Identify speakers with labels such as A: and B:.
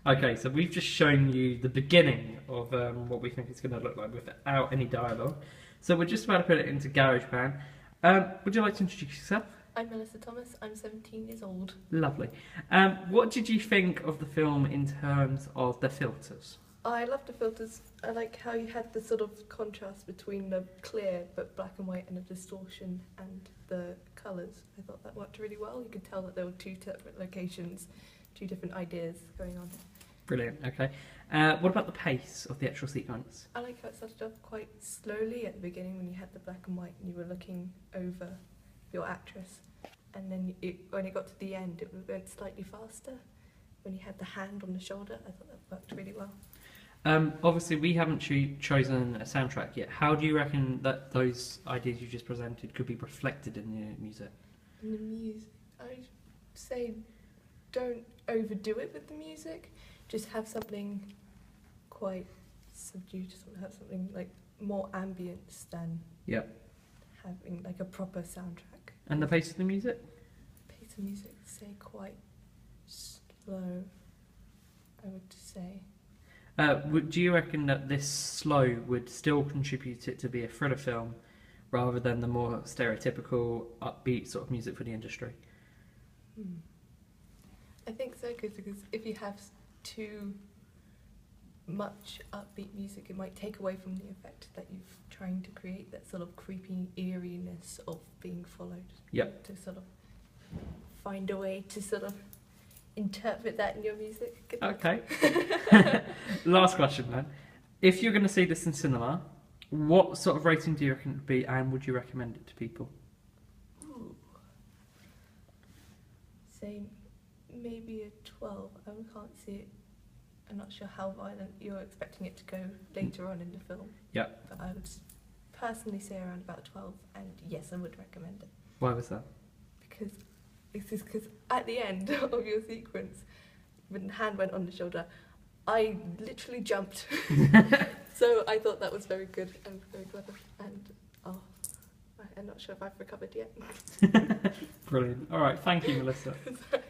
A: Okay, so we've just shown you the beginning of what we think it's going to look like without any dialogue. So we're just about to put it into GarageBand. Would you like to introduce yourself?
B: I'm Melissa Thomas, I'm 17 years old.
A: Lovely. What did you think of the film in terms of the filters?
B: I love the filters. I like how you had the sort of contrast between the clear but black and white and the distortion and the colours. I thought that worked really well. You could tell that there were two separate locations, two different ideas going on.
A: Brilliant, okay. What about the pace of the actual sequence?
B: I like how it started off quite slowly at the beginning when you had the black and white and you were looking over your actress. And then when it got to the end, it went slightly faster. When you had the hand on the shoulder, I thought that worked really well.
A: Obviously, we haven't chosen a soundtrack yet. How do you reckon that those ideas you just presented could be reflected in the music?
B: In the music, I'd say don't overdo it with the music. Just have something quite subdued, sort of have something like more ambience than having like a proper soundtrack.
A: And the pace of the music?
B: Pace of music, say quite slow, I would say.
A: Do you reckon that this slow would still contribute it to be a thriller film rather than the more stereotypical upbeat sort of music for the industry?
B: I think so, because if you have too much upbeat music, it might take away from the effect that you're trying to create, that sort of creepy eeriness of being followed.
A: Yep.
B: To sort of find a way to sort of interpret that in your music. Good luck.
A: Okay. Last question then. If you're going to see this in cinema, what sort of rating do you reckon it would be, and would you recommend it to people?
B: Ooh. Say maybe a 12. I can't see it. I'm not sure how violent you're expecting it to go later on in the film.
A: Yep.
B: But I would personally say around about 12, and yes, I would recommend it.
A: Why was that?
B: Because at the end of your sequence, when the hand went on the shoulder, I literally jumped. So I thought that was very good and very clever. And I'm not sure if I've recovered yet.
A: Brilliant. All right, thank you, Melissa.